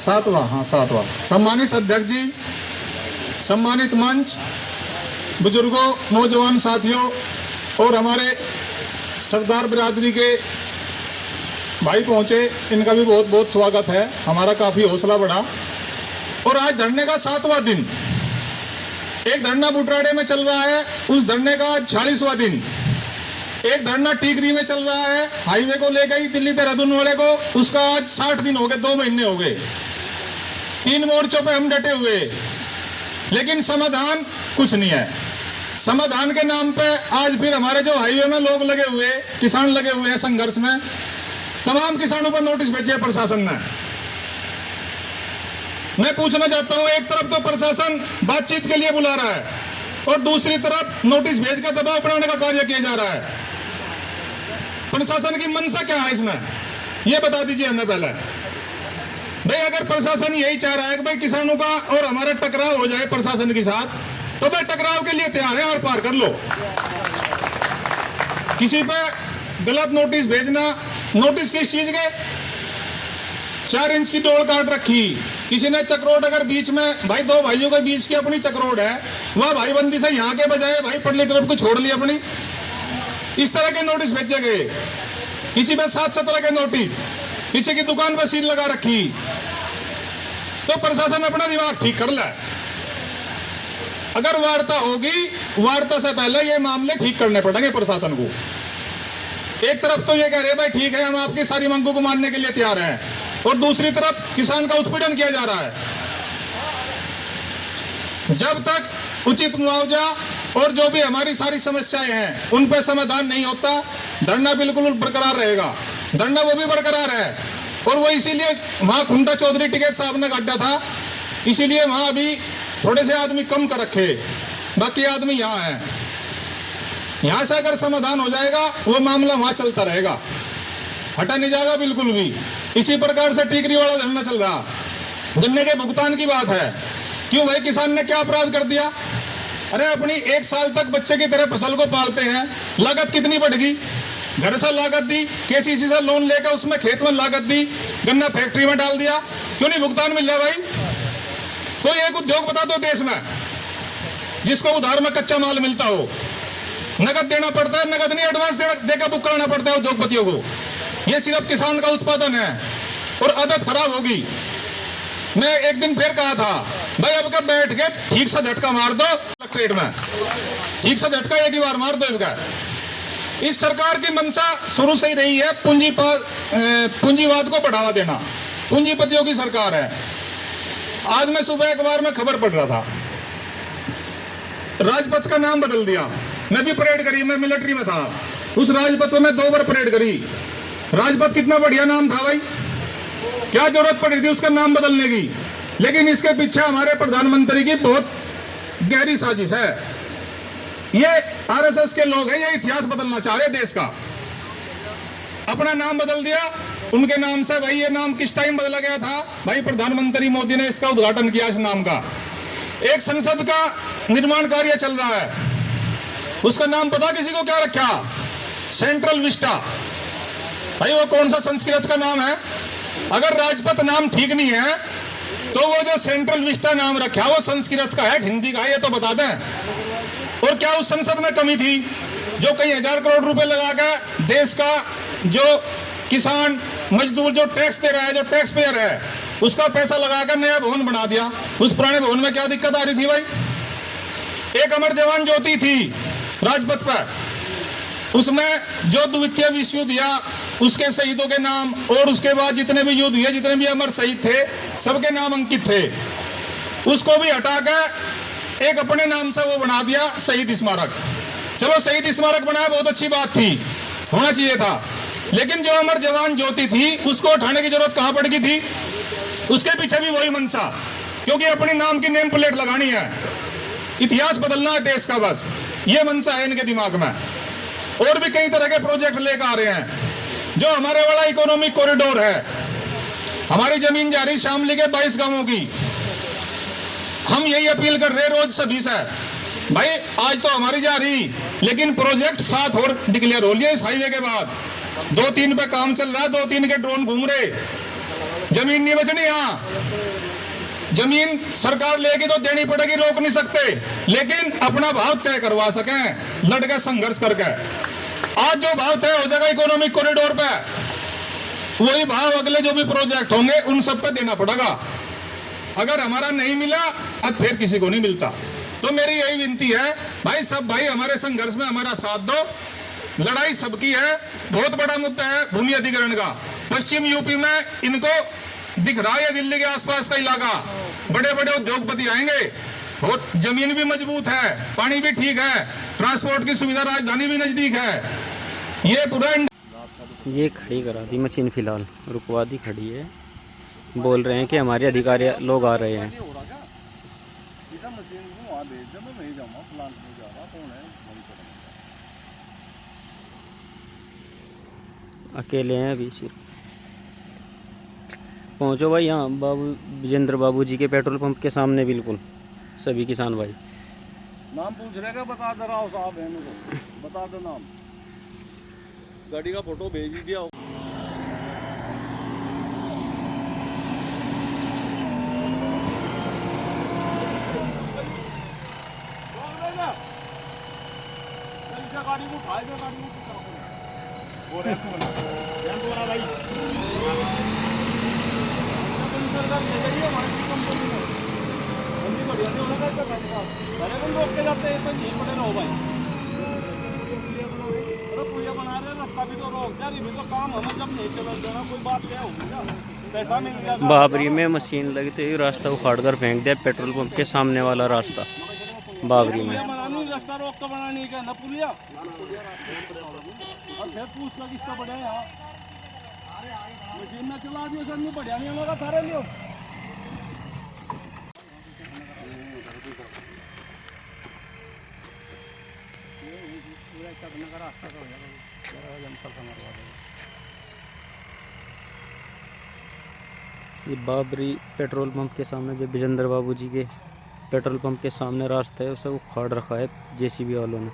सातवां। सम्मानित अध्यक्ष जी, सम्मानित मंच, बुजुर्गों, नौजवान साथियों और हमारे सरदार बिरादरी के भाई पहुंचे, इनका भी बहुत बहुत स्वागत है। हमारा काफी हौसला बढ़ा। और आज धरने का 7वां दिन। एक धरना बुटराड़े में चल रहा है, उस धरने का 46वां दिन। एक धरना टीकरी में चल रहा है, हाईवे को लेकर ही दिल्ली देहरादून वाले को, उसका आज 60 दिन हो गए, 2 महीने हो गए। 3 मोर्चों पे हम डटे हुए, लेकिन समाधान कुछ नहीं है। समाधान के नाम पे आज फिर हमारे जो हाईवे में लोग लगे हुए, किसान लगे हुए हैं संघर्ष में, तमाम किसानों पर नोटिस भेजे प्रशासन ने। मैं पूछना चाहता हूं, एक तरफ तो प्रशासन बातचीत के लिए बुला रहा है और दूसरी तरफ नोटिस भेज कर दबाव बनाने का कार्य किया जा रहा है। प्रशासन की मंशा क्या है इसमें, यह बता दीजिए हमें पहले। भाई अगर प्रशासन यही चाह रहा है कि भाई किसानों का और हमारा टकराव हो जाए प्रशासन के साथ, तो भाई टकराव के लिए तैयार है और पार कर लो। किसी पे गलत नोटिस भेजना, नोटिस किस चीज के, 4 इंच की डोर काट रखी। किसी ने चक्रोड अगर बीच में, भाई 2 भाइयों के बीच की अपनी चक्रोड है, वह भाईबंदी से यहाँ के बजाय भाई पटली तरफ को छोड़ ली अपनी, इस तरह के नोटिस भेजे गए। किसी पे 7-17 के नोटिस, किसी की दुकान पर सील लगा रखी। तो प्रशासन अपना दिमाग ठीक कर ले। अगर वार्ता होगी, वार्ता से पहले ये मामले ठीक करने पड़ेंगे प्रशासन को। एक तरफ तो ये कह रहे भाई ठीक है, हम आपकी सारी मांगों को मानने के लिए तैयार हैं, और दूसरी तरफ किसान का उत्पीड़न किया जा रहा है। जब तक उचित मुआवजा और जो भी हमारी सारी समस्याएं हैं उन पर समाधान नहीं होता, धरना बिल्कुल बरकरार रहेगा। धरना वो भी बरकरार है, और वो इसीलिए वहां खुंटा चौधरी टिकैत साहब ने काटा था, इसीलिए वहां अभी थोड़े से आदमी कम कर रखे, बाकी आदमी यहाँ है। यहां से अगर समाधान हो जाएगा, वो मामला वहां चलता रहेगा, हटा नहीं जाएगा बिल्कुल भी। इसी प्रकार से टीकरी वाला धरना चल रहा। गन्ने के भुगतान की बात है, क्यों भाई किसान ने क्या अपराध कर दिया? अरे अपनी 1 साल तक बच्चे की तरह फसल को पालते हैं, लागत कितनी बढ़ गई? घर से लागत दी, केसीसी से लोन लेकर उसमें खेत में लागत दी, गन्ना फैक्ट्री में डाल दिया, क्यों नहीं भुगतान मिल रहा भाई? कोई एक उद्योग बता दो देश में जिसको उधार में कच्चा माल मिलता हो। नगद देना पड़ता है, नगद नहीं एडवांस देकर बुक कराना पड़ता है उद्योगपतियों को। यह सिर्फ किसान का उत्पादन है, और आदत खराब होगी। मैं एक दिन फिर कहा था, भाई अब कब बैठ के ठीक सा झटका मार दो कलेक्ट्रेट में, ठीक सा झटका एक ही बार मार दो इनका। इस सरकार की मंशा शुरू से ही रही है पूंजीवाद को बढ़ावा देना, पूंजीपतियों की सरकार है। आज मैं सुबह अखबार में खबर पढ़ रहा था, राजपथ का नाम बदल दिया। मैं भी परेड करी, मैं मिलिट्री में था, उस राजपथ में 2 बार परेड करी। राजपथ कितना बढ़िया नाम था भाई, क्या जरूरत पड़ रही थी उसका नाम बदलने की? लेकिन इसके पीछे हमारे प्रधानमंत्री की बहुत गहरी साजिश है। ये आरएसएस के लोग हैं, ये इतिहास बदलना चाह रहे देश का। अपना नाम बदल दिया उनके नाम से। भाई ये नाम किस टाइम बदला गया था? भाई प्रधानमंत्री मोदी ने इसका उद्घाटन किया इस नाम का। एक संसद का निर्माण कार्य चल रहा है, उसका नाम पता किसी को क्या रखा? Central Vista. भाई वो कौन सा संस्कृत का नाम है? अगर राजपथ नाम ठीक नहीं है तो वो जो सेंट्रल विस्टा नाम रखा वो संस्कृत का है, हिंदी का है, ये तो बता दें। और क्या उस संसद में कमी थी जो कई 1000 करोड़ रुपए लगाकर देश का जो किसान मजदूर जो टैक्स दे रहा है, जो टैक्स पेयर है, उसका पैसा लगाकर नया भवन बना दिया? उस पुराने भवन में क्या दिक्कत आ रही थी भाई? एक अमर जवान ज्योति थी राजपथ पर, उसमें जो द्वितीय विश्व युद्ध या उसके शहीदों के नाम और उसके बाद जितने भी युद्ध हुए, जितने भी अमर शहीद थे, सबके नाम अंकित थे। उसको भी हटाकर एक अपने नाम से वो बना दिया शहीद स्मारक। चलो शहीद स्मारक बनाया, बहुत अच्छी बात थी, होना चाहिए था, लेकिन जो अमर जवान ज्योति थी उसको हटाने की जरूरत कहां पड़ गई थी? उसके पीछे भी वही मंशा, क्योंकि अपने नाम की नेम प्लेट लगानी है, इतिहास बदलना है देश का, बस ये मंशा है इनके दिमाग में। और भी कई तरह के प्रोजेक्ट लेकर आ रहे हैं। जो हमारे वाला इकोनॉमिक कॉरिडोर है, हमारी जमीन जा रही शामली के 22 गांवों की, हम यही अपील कर रहे रोज सभी से, भाई आज तो हमारी जा रही, लेकिन प्रोजेक्ट 7 और डिक्लेयर हो लिए इस हाईवे के बाद। 2-3 पे काम चल रहा है, 2-3 के ड्रोन घूम रहे, जमीन नहीं बचनी। यहाँ जमीन सरकार लेगी तो देनी पड़ेगी, रोक नहीं सकते, लेकिन अपना भाव तय करवा सकें लड़के संघर्ष करके। आज जो भाव तय हो जाएगा इकोनॉमिक कॉरिडोर पे, वही भाव अगले जो भी प्रोजेक्ट होंगे उन सब पे देना पड़ेगा। अगर हमारा नहीं मिला अब फिर किसी को नहीं मिलता। तो मेरी यही विनती है भाई, सब भाई हमारे संघर्ष में हमारा साथ दो। लड़ाई सबकी है। बहुत बड़ा मुद्दा है भूमि अधिग्रहण का। पश्चिम यूपी में इनको दिख रहा है, दिल्ली के आसपास का इलाका, बड़े बड़े उद्योगपति आएंगे और जमीन भी मजबूत है, पानी भी ठीक है, ट्रांसपोर्ट की सुविधा, राजधानी भी नजदीक है। ये पूरा ये खड़ी करा दी मशीन, फिलहाल रुकवा दी खड़ी है। बोल रहे हैं कि हमारे अधिकारी लोग आ रहे हैं। अकेले हैं अभी सिर्फ। पहुंचो भाई यहाँ बाबू विजेंद्र बाबू जी के पेट्रोल पंप के सामने, बिल्कुल सभी किसान भाई। नाम पूछ रहे क्या? बता दे रहा हूँ साहब, है बता दो नाम, गाड़ी का फोटो भेज दिया। गाड़ी को उठाए, गाड़ी को भाई रोक के जाते हैं तो यहीं पड़े रहो भाई। पुलिया बना रहे रास्ता भी तो रोक दिया, भी तो काम हमें जब नहीं चल जाना कोई बात क्या होगी क्या? पैसा मिल गया। बाबरी में मशीन लगते ही रास्ता उखाड़ कर फेंक दिया, पेट्रोल पंप के सामने वाला रास्ता बाबरी में। बनानी रास्ता रोक तो बनानी क्या ना पुलिया, और फिर पूछ कर किसका बढ़िया यहाँ मशीन में चला दियो सर, नहीं बढ़िया नहीं होगा थारे लियो। ये बाबरी पेट्रोल पंप के सामने जो विजेंद्र बाबू जी के पेट्रोल पंप के सामने रास्ता है उसे उखाड़ रखा है जेसीबी वालों ने।